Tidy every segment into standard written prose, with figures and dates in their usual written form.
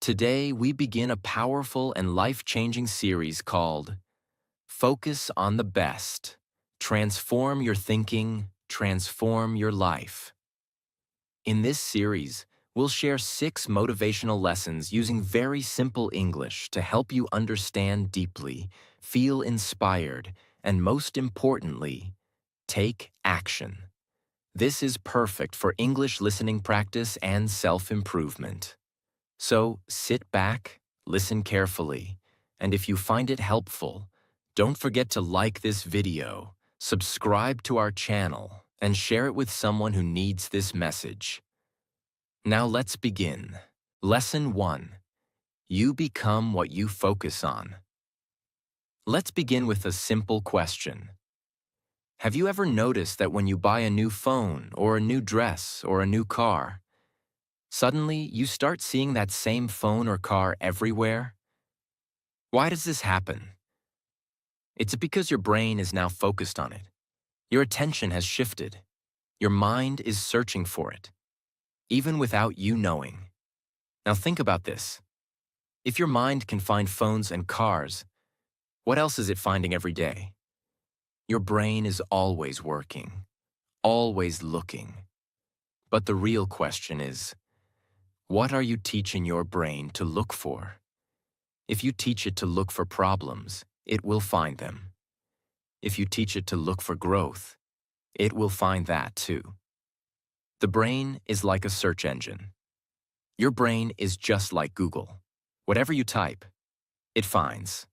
Today, we begin a powerful and life-changing series called Focus on the Best. Transform your thinking, transform your life. In this series, we'll share 6 motivational lessons using very simple English to help you understand deeply, feel inspired, and most importantly, take action. This is perfect for English listening practice and self-improvement. So sit back, listen carefully, and if you find it helpful, don't forget to like this video, subscribe to our channel, and share it with someone who needs this message. Now let's begin. Lesson 1. You become what you focus on. Let's begin with a simple question. Have you ever noticed that when you buy a new phone or a new dress or a new car, suddenly you start seeing that same phone or car everywhere? Why does this happen? It's because your brain is now focused on it. Your attention has shifted. Your mind is searching for it, even without you knowing. Now think about this. If your mind can find phones and cars, what else is it finding every day? Your brain is always working, always looking. But the real question is, what are you teaching your brain to look for? If you teach it to look for problems, it will find them. If you teach it to look for growth, it will find that too. The brain is like a search engine. Your brain is just like Google. Whatever you type, it finds.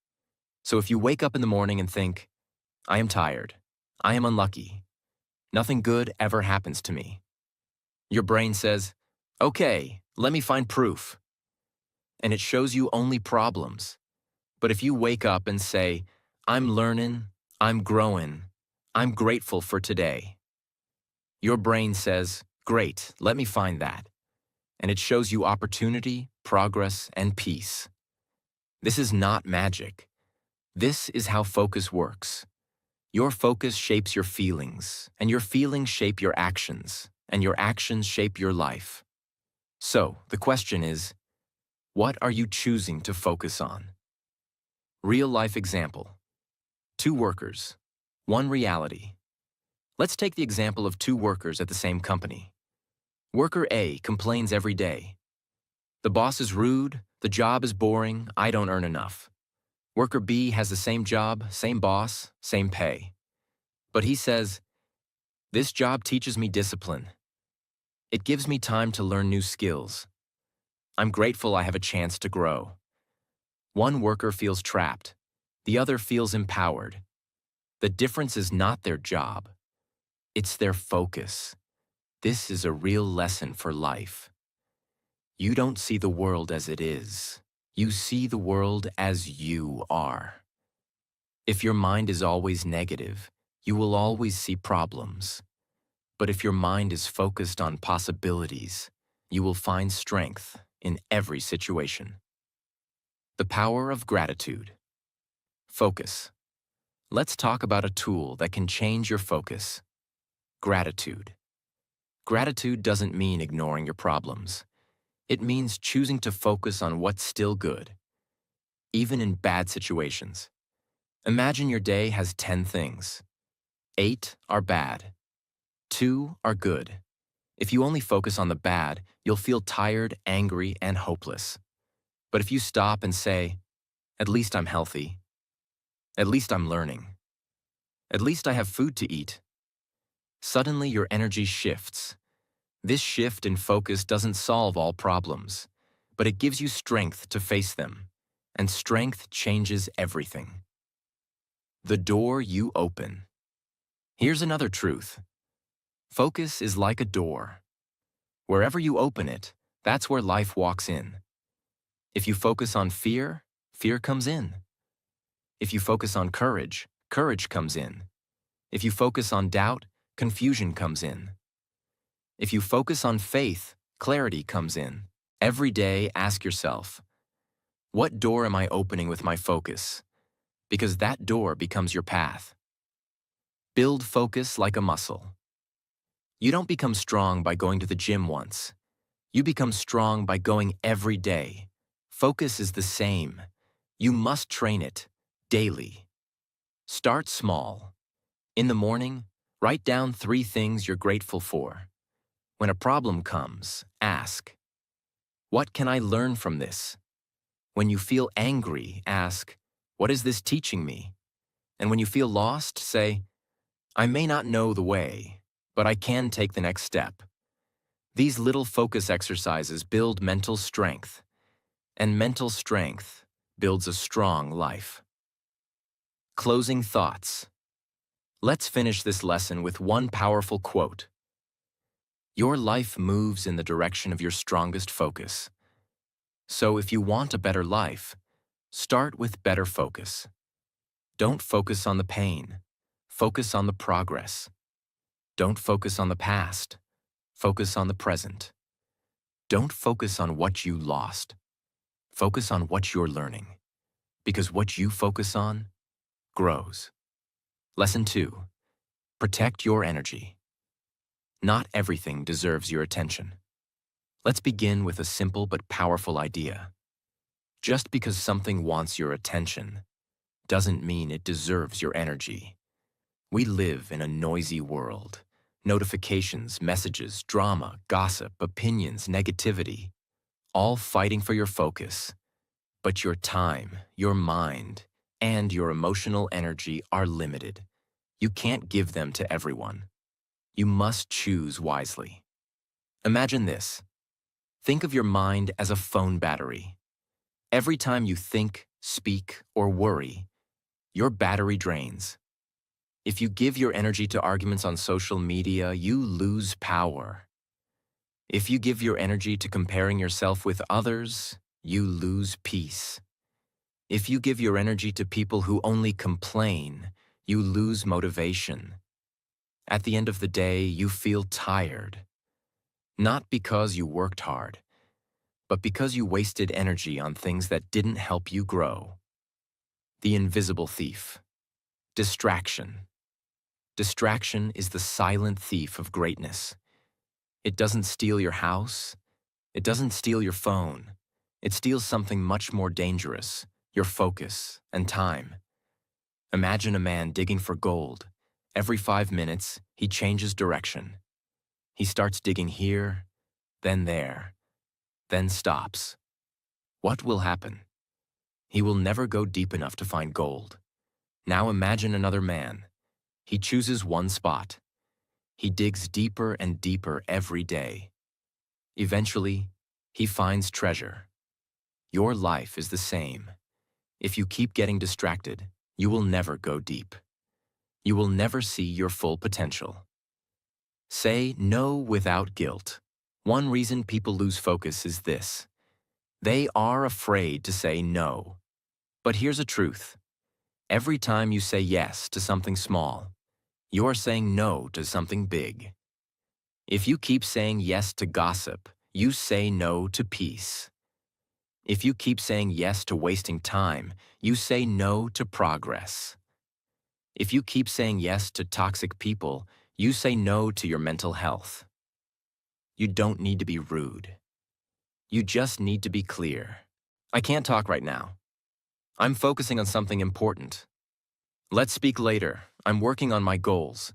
So if you wake up in the morning and think, I am tired, I am unlucky, nothing good ever happens to me, your brain says, okay, let me find proof. And it shows you only problems. But if you wake up and say, I'm learning, I'm growing, I'm grateful for today, your brain says, great, let me find that. And it shows you opportunity, progress, and peace. This is not magic. This is how focus works. Your focus shapes your feelings, and your feelings shape your actions, and your actions shape your life. So, the question is, what are you choosing to focus on? Real-life example. 2 workers, 1 reality. Let's take the example of 2 workers at the same company. Worker A complains every day. The boss is rude, the job is boring, I don't earn enough. Worker B has the same job, same boss, same pay. But he says, this job teaches me discipline. It gives me time to learn new skills. I'm grateful I have a chance to grow. One worker feels trapped. The other feels empowered. The difference is not their job. It's their focus. This is a real lesson for life. You don't see the world as it is. You see the world as you are. If your mind is always negative, you will always see problems. But if your mind is focused on possibilities, you will find strength in every situation. The power of gratitude. Focus. Let's talk about a tool that can change your focus. Gratitude. Gratitude doesn't mean ignoring your problems. It means choosing to focus on what's still good, even in bad situations. Imagine your day has 10 things. 8 are bad. 2 are good. If you only focus on the bad, you'll feel tired, angry, and hopeless. But if you stop and say, at least I'm healthy, at least I'm learning, at least I have food to eat, suddenly your energy shifts. This shift in focus doesn't solve all problems, but it gives you strength to face them, and strength changes everything. The door you open. Here's another truth. Focus is like a door. Wherever you open it, that's where life walks in. If you focus on fear, fear comes in. If you focus on courage, courage comes in. If you focus on doubt, confusion comes in. If you focus on faith, clarity comes in. Every day, ask yourself, what door am I opening with my focus? Because that door becomes your path. Build focus like a muscle. You don't become strong by going to the gym once. You become strong by going every day, Focus is the same. You must train it daily. Start small. In the morning, write down 3 things you're grateful for. When a problem comes, ask, "What can I learn from this?" When you feel angry, ask, "What is this teaching me?" And when you feel lost, say, "I may not know the way, but I can take the next step." These little focus exercises build mental strength, and mental strength builds a strong life. Closing thoughts. Let's finish this lesson with one powerful quote. Your life moves in the direction of your strongest focus. So if you want a better life, start with better focus. Don't focus on the pain. Focus on the progress. Don't focus on the past. Focus on the present. Don't focus on what you lost. Focus on what you're learning. Because what you focus on grows. Lesson 2. Protect your energy. Not everything deserves your attention. Let's begin with a simple but powerful idea. Just because something wants your attention doesn't mean it deserves your energy. We live in a noisy world. Notifications, messages, drama, gossip, opinions, negativity, all fighting for your focus. But your time, your mind, and your emotional energy are limited. You can't give them to everyone. You must choose wisely. Imagine this. Think of your mind as a phone battery. Every time you think, speak, or worry, your battery drains. If you give your energy to arguments on social media, you lose power. If you give your energy to comparing yourself with others, you lose peace. If you give your energy to people who only complain, you lose motivation. At the end of the day, you feel tired. Not because you worked hard, but because you wasted energy on things that didn't help you grow. The invisible thief. Distraction. Distraction is the silent thief of greatness. It doesn't steal your house. It doesn't steal your phone. It steals something much more dangerous, your focus and time. Imagine a man digging for gold. Every 5 minutes, he changes direction. He starts digging here, then there, then stops. What will happen? He will never go deep enough to find gold. Now imagine another man. He chooses one spot. He digs deeper and deeper every day. Eventually, he finds treasure. Your life is the same. If you keep getting distracted, you will never go deep. You will never see your full potential. Say no without guilt. One reason people lose focus is this. They are afraid to say no. But here's a truth. Every time you say yes to something small, you're saying no to something big. If you keep saying yes to gossip, you say no to peace. If you keep saying yes to wasting time, you say no to progress. If you keep saying yes to toxic people, you say no to your mental health. You don't need to be rude. You just need to be clear. I can't talk right now. I'm focusing on something important. Let's speak later. I'm working on my goals.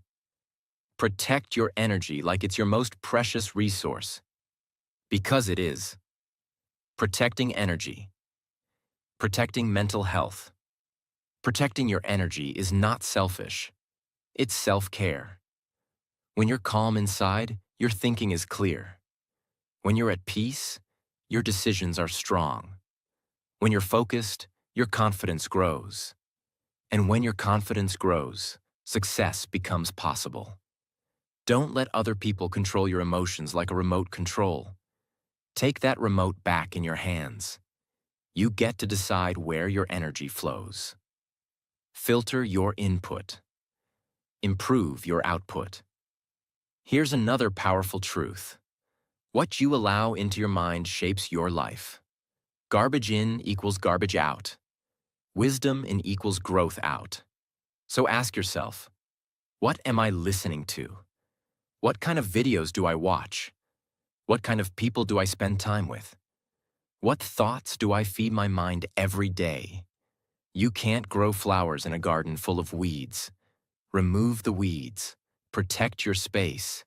Protect your energy like it's your most precious resource. Because it is. Protecting energy. Protecting mental health. Protecting your energy is not selfish. It's self-care. When you're calm inside, your thinking is clear. When you're at peace, your decisions are strong. When you're focused, your confidence grows. And when your confidence grows, success becomes possible. Don't let other people control your emotions like a remote control. Take that remote back in your hands. You get to decide where your energy flows. Filter your input. Improve your output. Here's another powerful truth. What you allow into your mind shapes your life. Garbage in equals garbage out. Wisdom in equals growth out. So ask yourself, what am I listening to? What kind of videos do I watch? What kind of people do I spend time with? What thoughts do I feed my mind every day? You can't grow flowers in a garden full of weeds. Remove the weeds, protect your space,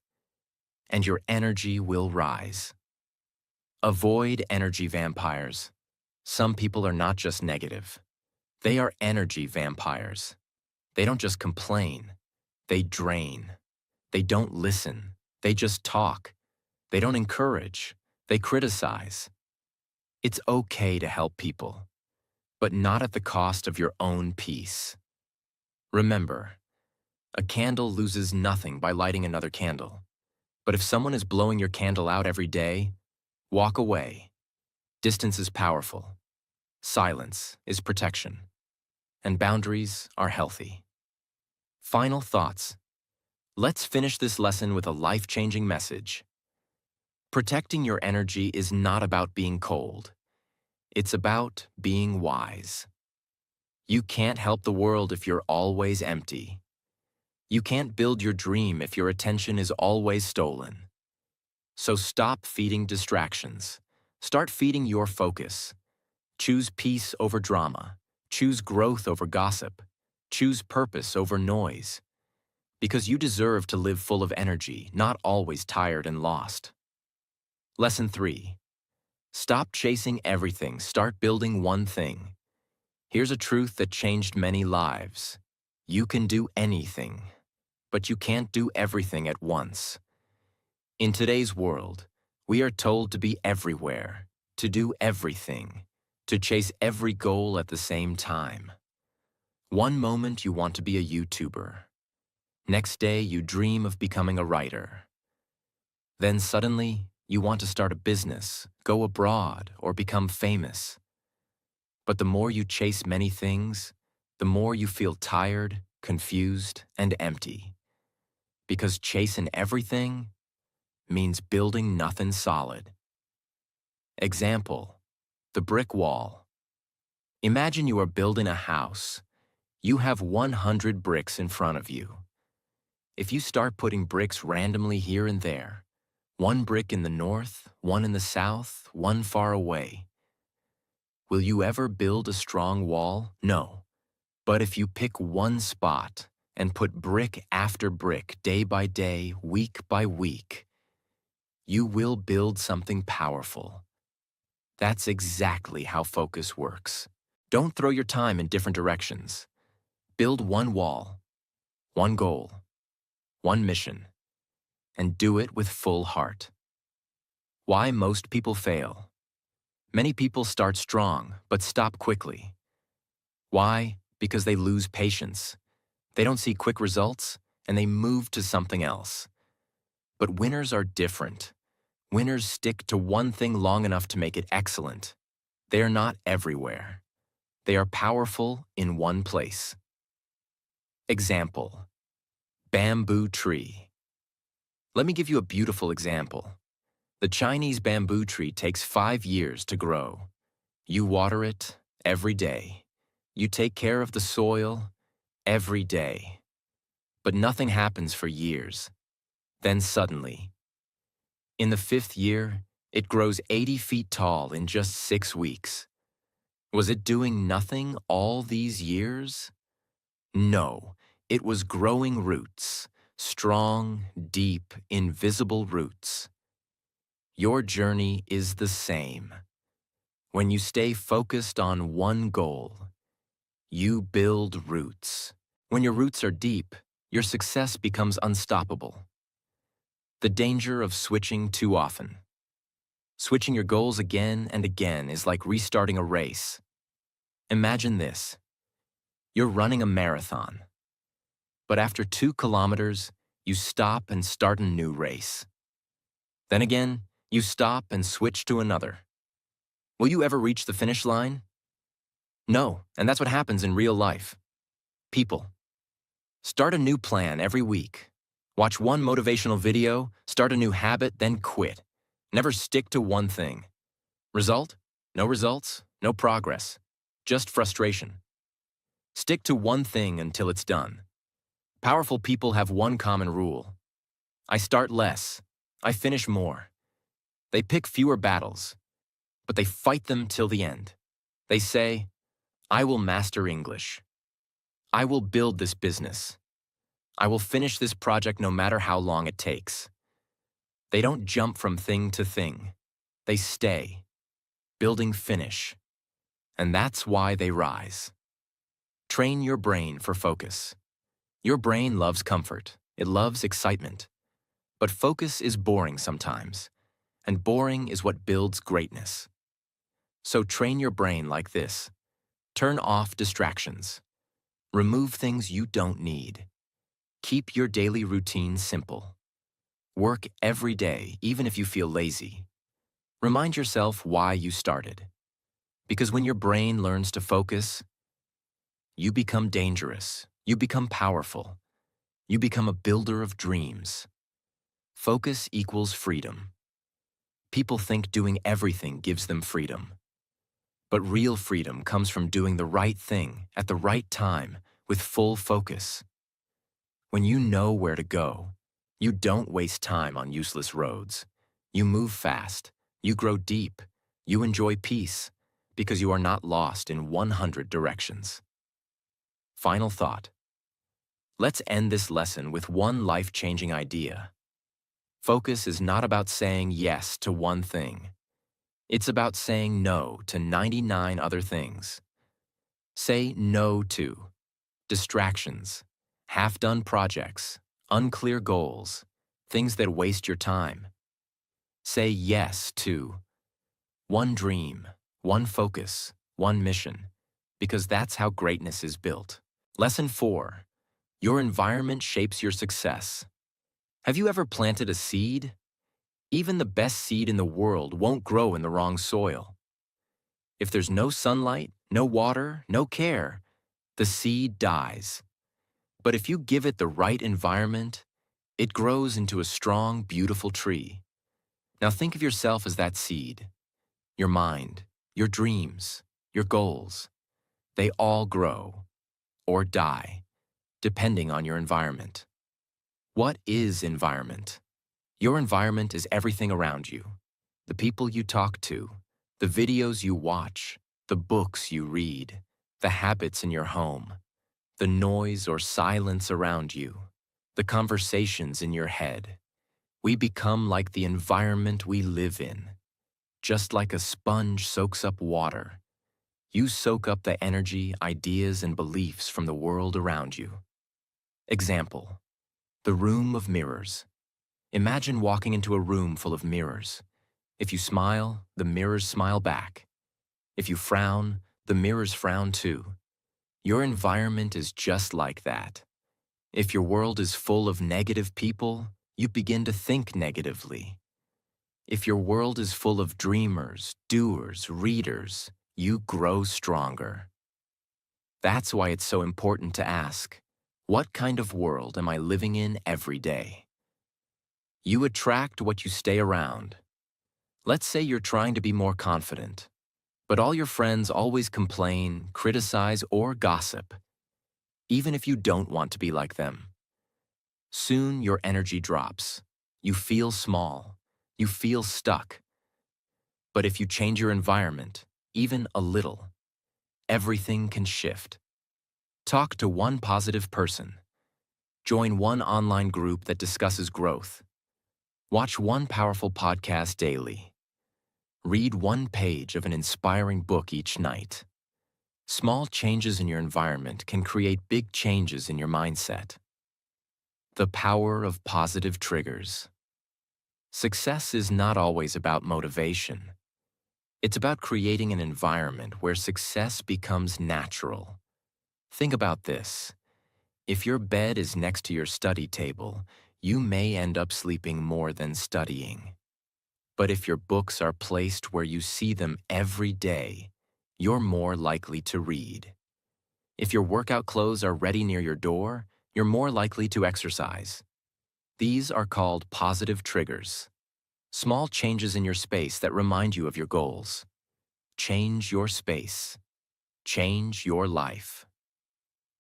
and your energy will rise. Avoid energy vampires. Some people are not just negative. They are energy vampires. They don't just complain, they drain. They don't listen, they just talk. They don't encourage, they criticize. It's okay to help people, but not at the cost of your own peace. Remember, a candle loses nothing by lighting another candle. But if someone is blowing your candle out every day, walk away. Distance is powerful. Silence is protection. And boundaries are healthy. Final thoughts. Let's finish this lesson with a life-changing message. Protecting your energy is not about being cold. It's about being wise. You can't help the world if you're always empty. You can't build your dream if your attention is always stolen. So stop feeding distractions. Start feeding your focus. Choose peace over drama. Choose growth over gossip. Choose purpose over noise. Because you deserve to live full of energy, not always tired and lost. Lesson 3. Stop chasing everything. Start building one thing. Here's a truth that changed many lives. You can do anything, but you can't do everything at once. In today's world, we are told to be everywhere, to do everything, to chase every goal at the same time. One moment you want to be a YouTuber. Next day you dream of becoming a writer. Then suddenly you want to start a business, go abroad, or become famous. But the more you chase many things, the more you feel tired, confused, and empty. Because chasing everything means building nothing solid. Example, the brick wall. Imagine you are building a house. You have 100 bricks in front of you. If you start putting bricks randomly here and there, one brick in the north, one in the south, one far away, will you ever build a strong wall? No. But if you pick one spot and put brick after brick, day by day, week by week, you will build something powerful. That's exactly how focus works. Don't throw your time in different directions. Build one wall, one goal, one mission, and do it with full heart. Why most people fail. Many people start strong, but stop quickly. Why? Because they lose patience. They don't see quick results, and they move to something else. But winners are different. Winners stick to one thing long enough to make it excellent. They are not everywhere. They are powerful in one place. Example, bamboo tree. Let me give you a beautiful example. The Chinese bamboo tree takes 5 years to grow. You water it every day. You take care of the soil every day. But nothing happens for years. Then suddenly, in the 5th year, it grows 80 feet tall in just 6 weeks. Was it doing nothing all these years? No, it was growing roots, strong, deep, invisible roots. Your journey is the same. When you stay focused on one goal, you build roots. When your roots are deep, your success becomes unstoppable. The danger of switching too often. Switching your goals again and again is like restarting a race. Imagine this. You're running a marathon. But after 2 kilometers, you stop and start a new race. Then again, you stop and switch to another. Will you ever reach the finish line? No, and that's what happens in real life. People. Start a new plan every week. Watch one motivational video, start a new habit, then quit. Never stick to one thing. Result? No results, no progress. Just frustration. Stick to one thing until it's done. Powerful people have one common rule. I start less. I finish more. They pick fewer battles. but they fight them till the end. They say, I will master English. I will build this business. I will finish this project no matter how long it takes. They don't jump from thing to thing. They stay, building finish. And that's why they rise. Train your brain for focus. Your brain loves comfort. It loves excitement. But focus is boring sometimes, and boring is what builds greatness. So train your brain like this. Turn off distractions. Remove things you don't need. Keep your daily routine simple. Work every day, even if you feel lazy. Remind yourself why you started. Because when your brain learns to focus, you become dangerous. You become powerful. You become a builder of dreams. Focus equals freedom. People think doing everything gives them freedom. But real freedom comes from doing the right thing at the right time with full focus. When you know where to go, you don't waste time on useless roads. You move fast. You grow deep. You enjoy peace because you are not lost in 100 directions. Final thought. Let's end this lesson with one life-changing idea. Focus is not about saying yes to one thing. It's about saying no to 99 other things. Say no to distractions, half-done projects, unclear goals, things that waste your time. Say yes to one dream, one focus, one mission, because that's how greatness is built. Lesson 4. Your environment shapes your success. Have you ever planted a seed? Even the best seed in the world won't grow in the wrong soil. If there's no sunlight, no water, no care, the seed dies. But if you give it the right environment, it grows into a strong, beautiful tree. Now think of yourself as that seed. Your mind, your dreams, your goals, they all grow or die, depending on your environment. What is environment? Your environment is everything around you. The people you talk to, the videos you watch, the books you read, the habits in your home, the noise or silence around you, the conversations in your head. We become like the environment we live in. Just like a sponge soaks up water, you soak up the energy, ideas, and beliefs from the world around you. Example, the room of mirrors. Imagine walking into a room full of mirrors. If you smile, the mirrors smile back. If you frown, the mirrors frown too. Your environment is just like that. If your world is full of negative people, you begin to think negatively. If your world is full of dreamers, doers, readers, you grow stronger. That's why it's so important to ask, what kind of world am I living in every day? You attract what you stay around. Let's say you're trying to be more confident, but all your friends always complain, criticize, or gossip, even if you don't want to be like them. Soon your energy drops. You feel small. You feel stuck. But if you change your environment, even a little, everything can shift. Talk to one positive person. Join one online group that discusses growth. Watch one powerful podcast daily. Read one page of an inspiring book each night. Small changes in your environment can create big changes in your mindset. The power of positive triggers. Success is not always about motivation. It's about creating an environment where success becomes natural. Think about this. If your bed is next to your study table, you may end up sleeping more than studying. But if your books are placed where you see them every day, you're more likely to read. If your workout clothes are ready near your door, you're more likely to exercise. These are called positive triggers. Small changes in your space that remind you of your goals. Change your space. Change your life.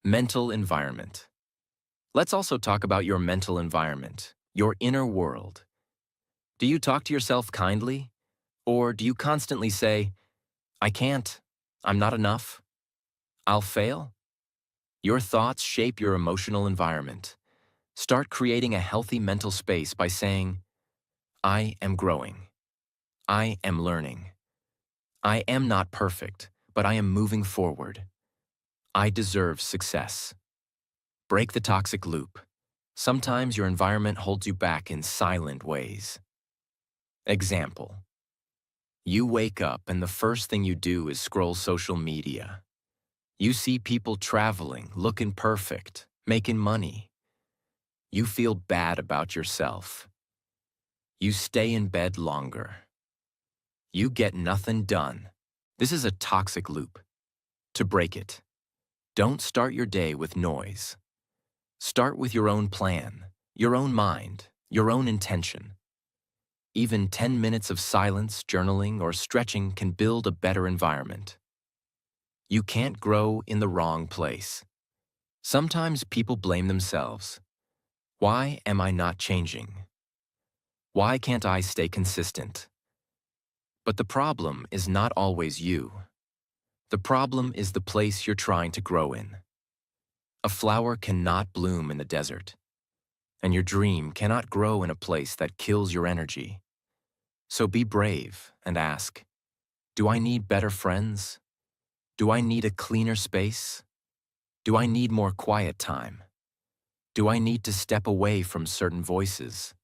Mental environment. Let's also talk about your mental environment, your inner world. Do you talk to yourself kindly? Or do you constantly say, I can't, I'm not enough, I'll fail? Your thoughts shape your emotional environment. Start creating a healthy mental space by saying, I am growing. I am learning. I am not perfect, but I am moving forward. I deserve success. Break the toxic loop. Sometimes your environment holds you back in silent ways. Example: you wake up and the first thing you do is scroll social media. You see people traveling, looking perfect, making money. You feel bad about yourself. You stay in bed longer. You get nothing done. This is a toxic loop. To break it, don't start your day with noise. Start with your own plan, your own mind, your own intention. Even 10 minutes of silence, journaling, or stretching can build a better environment. You can't grow in the wrong place. Sometimes people blame themselves. Why am I not changing? Why can't I stay consistent? But the problem is not always you. The problem is the place you're trying to grow in. A flower cannot bloom in the desert, and your dream cannot grow in a place that kills your energy. So be brave and ask, do I need better friends? Do I need a cleaner space? Do I need more quiet time? Do I need to step away from certain voices?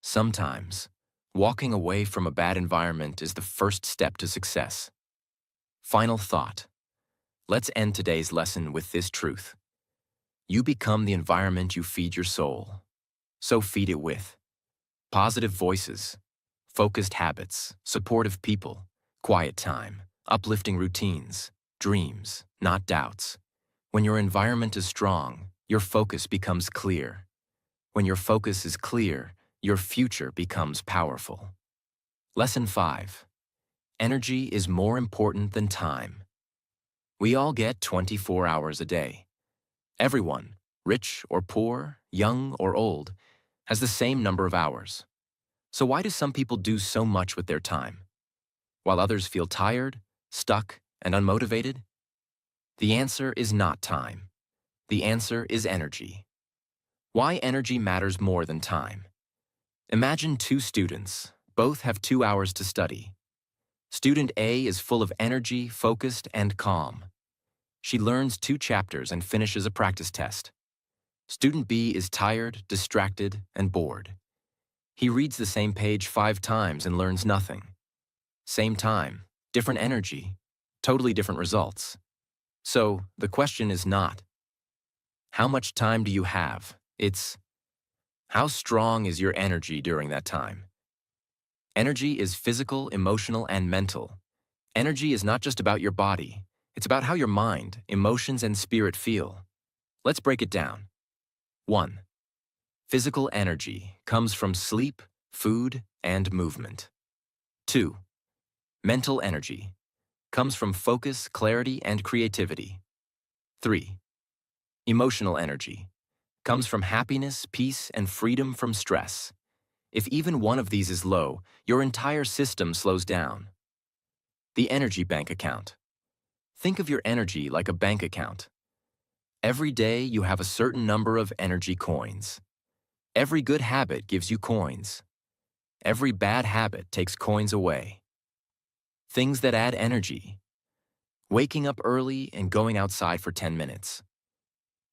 Sometimes, walking away from a bad environment is the first step to success. Final thought. Let's end today's lesson with this truth. You become the environment you feed your soul. So feed it with positive voices, focused habits, supportive people, quiet time, uplifting routines, dreams, not doubts. When your environment is strong, your focus becomes clear. When your focus is clear, your future becomes powerful. Lesson 5. Energy is more important than time. We all get 24 hours a day. Everyone, rich or poor, young or old, has the same number of hours. So why do some people do so much with their time, while others feel tired, stuck, and unmotivated? The answer is not time. The answer is energy. Why energy matters more than time. Imagine two students. Both have 2 hours to study. Student A is full of energy, focused, and calm. She learns 2 chapters and finishes a practice test. Student B is tired, distracted, and bored. He reads the same page 5 times and learns nothing. Same time, different energy, totally different results. So, the question is not, how much time do you have? It's, how strong is your energy during that time? Energy is physical, emotional, and mental. Energy is not just about your body. It's about how your mind, emotions, and spirit feel. Let's break it down. 1. Physical energy comes from sleep, food, and movement. 2. Mental energy comes from focus, clarity, and creativity. 3. Emotional energy comes from happiness, peace, and freedom from stress. If even one of these is low, your entire system slows down. The energy bank account. Think of your energy like a bank account. Every day you have a certain number of energy coins. Every good habit gives you coins. Every bad habit takes coins away. Things that add energy. Waking up early and going outside for 10 minutes.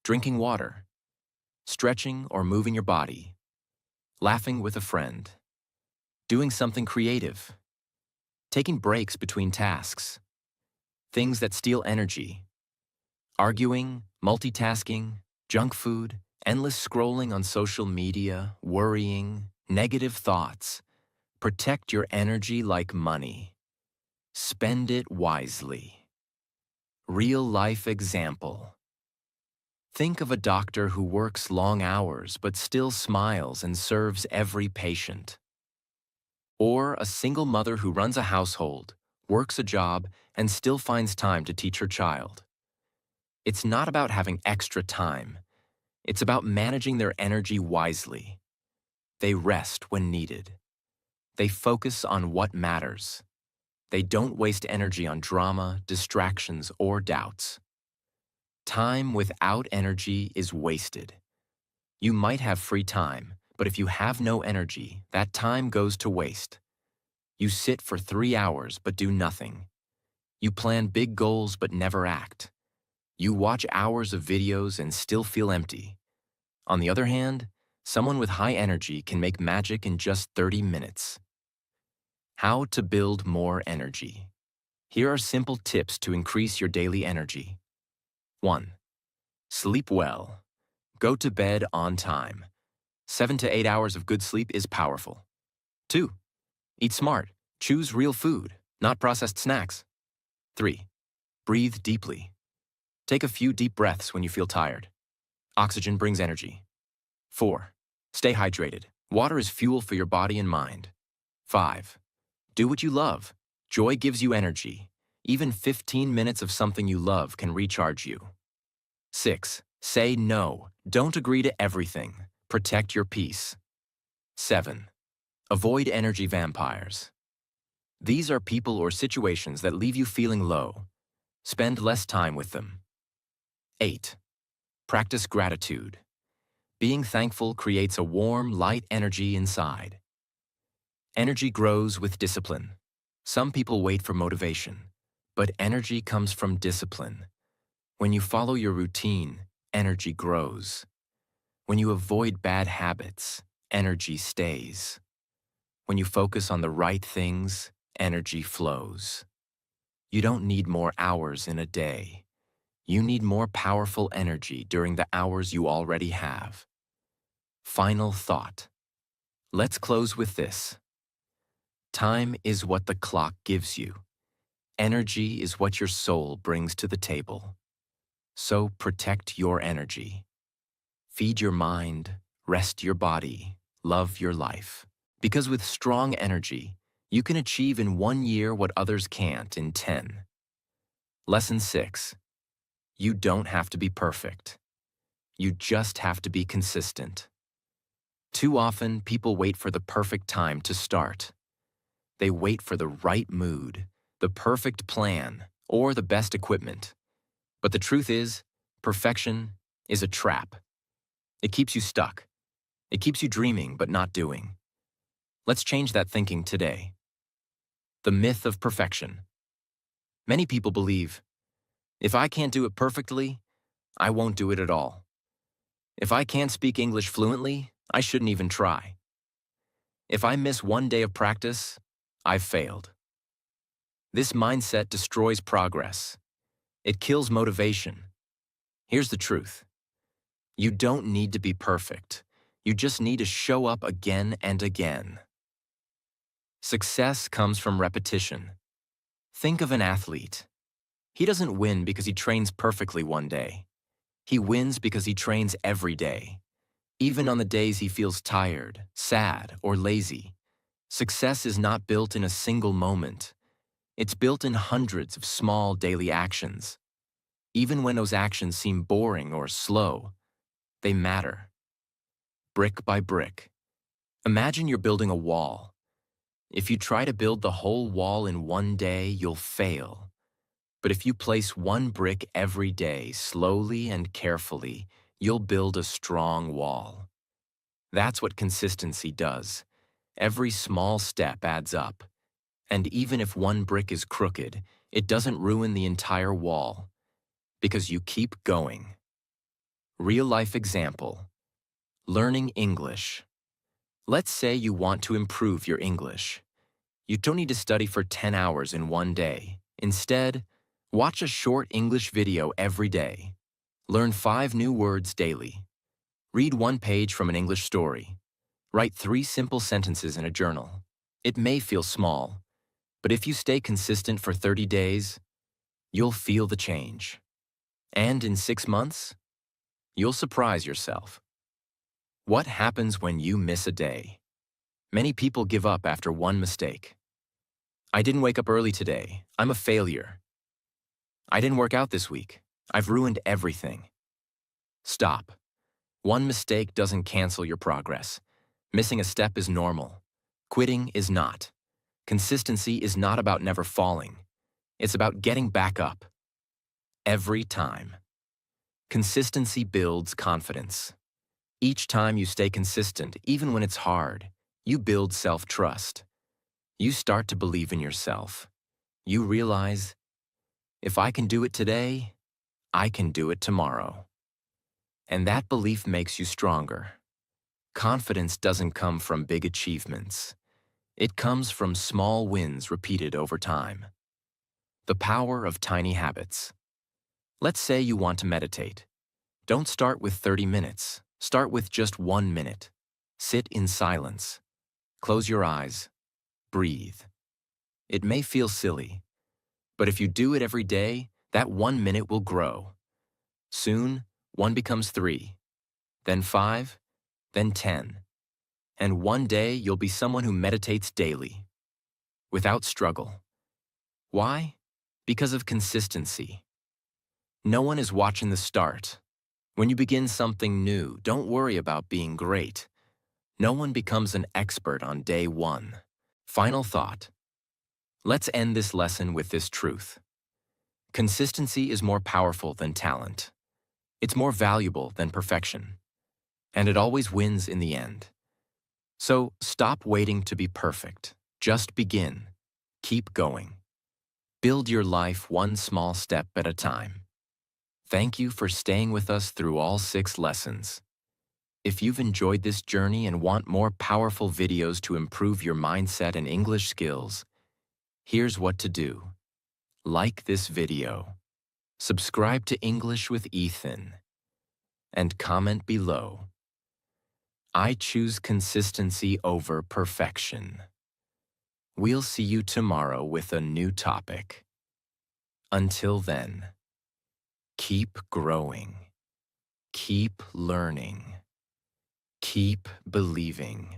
Drinking water. Stretching or moving your body. Laughing with a friend. Doing something creative. Taking breaks between tasks. Things that steal energy. Arguing, multitasking, junk food, endless scrolling on social media, worrying, negative thoughts. Protect your energy like money. Spend it wisely. Real-life example. Think of a doctor who works long hours but still smiles and serves every patient. Or a single mother who runs a household, works a job, and still finds time to teach her child. It's not about having extra time. It's about managing their energy wisely. They rest when needed. They focus on what matters. They don't waste energy on drama, distractions, or doubts. Time without energy is wasted. You might have free time, but if you have no energy, that time goes to waste. You sit for 3 hours but do nothing. You plan big goals but never act. You watch hours of videos and still feel empty. On the other hand, someone with high energy can make magic in just 30 minutes. How to build more energy. Here are simple tips to increase your daily energy. 1. Sleep well. Go to bed on time. 7 to 8 hours of good sleep is powerful. 2. Eat smart. Choose real food, not processed snacks. 3. Breathe deeply. Take a few deep breaths when you feel tired. Oxygen brings energy. 4. Stay hydrated. Water is fuel for your body and mind. 5. Do what you love. Joy gives you energy. Even 15 minutes of something you love can recharge you. 6. Say no. Don't agree to everything. Protect your peace. 7. Avoid energy vampires. These are people or situations that leave you feeling low. Spend less time with them. 8. Practice gratitude. Being thankful creates a warm, light energy inside. Energy grows with discipline. Some people wait for motivation, but energy comes from discipline. When you follow your routine, energy grows. When you avoid bad habits, energy stays. When you focus on the right things, energy flows. You don't need more hours in a day. You need more powerful energy during the hours you already have. Final thought. Let's close with this. Time is what the clock gives you. Energy is what your soul brings to the table. So protect your energy. Feed your mind, rest your body, love your life. Because with strong energy, you can achieve in 1 year what others can't in 10. Lesson 6. You don't have to be perfect. You just have to be consistent. Too often, people wait for the perfect time to start. They wait for the right mood, the perfect plan, or the best equipment. But the truth is, perfection is a trap. It keeps you stuck. It keeps you dreaming but not doing. Let's change that thinking today. The myth of perfection. Many people believe, if I can't do it perfectly, I won't do it at all. If I can't speak English fluently, I shouldn't even try. If I miss 1 day of practice, I've failed. This mindset destroys progress. It kills motivation. Here's the truth. You don't need to be perfect. You just need to show up again and again. Success comes from repetition. Think of an athlete. He doesn't win because he trains perfectly one day. He wins because he trains every day. Even on the days he feels tired, sad, or lazy. Success is not built in a single moment. It's built in hundreds of small daily actions. Even when those actions seem boring or slow, they matter. Brick by brick. Imagine you're building a wall. If you try to build the whole wall in 1 day, you'll fail. But if you place 1 brick every day, slowly and carefully, you'll build a strong wall. That's what consistency does. Every small step adds up. And even if 1 brick is crooked, it doesn't ruin the entire wall, because you keep going. Real-life example. Learning English. Let's say you want to improve your English. You don't need to study for 10 hours in 1 day. Instead, watch a short English video every day. Learn 5 new words daily. Read 1 page from an English story. Write 3 simple sentences in a journal. It may feel small, but if you stay consistent for 30 days, you'll feel the change. And in 6 months, you'll surprise yourself. What happens when you miss a day? Many people give up after 1 mistake. I didn't wake up early today. I'm a failure. I didn't work out this week. I've ruined everything. Stop. 1 mistake doesn't cancel your progress. Missing a step is normal. Quitting is not. Consistency is not about never falling. It's about getting back up. Every time. Consistency builds confidence. Each time you stay consistent, even when it's hard, you build self-trust. You start to believe in yourself. You realize, if I can do it today, I can do it tomorrow. And that belief makes you stronger. Confidence doesn't come from big achievements. It comes from small wins repeated over time. The power of tiny habits. Let's say you want to meditate. Don't start with 30 minutes. Start with just 1 minute. Sit in silence. Close your eyes. Breathe. It may feel silly, but if you do it every day, that 1 minute will grow. Soon, 1 becomes 3, then 5, then 10. And one day you'll be someone who meditates daily, without struggle. Why? Because of consistency. No one is watching the start. When you begin something new, don't worry about being great. No one becomes an expert on day 1. Final thought. Let's end this lesson with this truth. Consistency is more powerful than talent. It's more valuable than perfection. And it always wins in the end. So stop waiting to be perfect. Just begin. Keep going. Build your life one small step at a time. Thank you for staying with us through all 6 lessons. If you've enjoyed this journey and want more powerful videos to improve your mindset and English skills, here's what to do. Like this video, subscribe to English with Ethan, and comment below. I choose consistency over perfection. We'll see you tomorrow with a new topic. Until then, keep growing, keep learning, keep believing.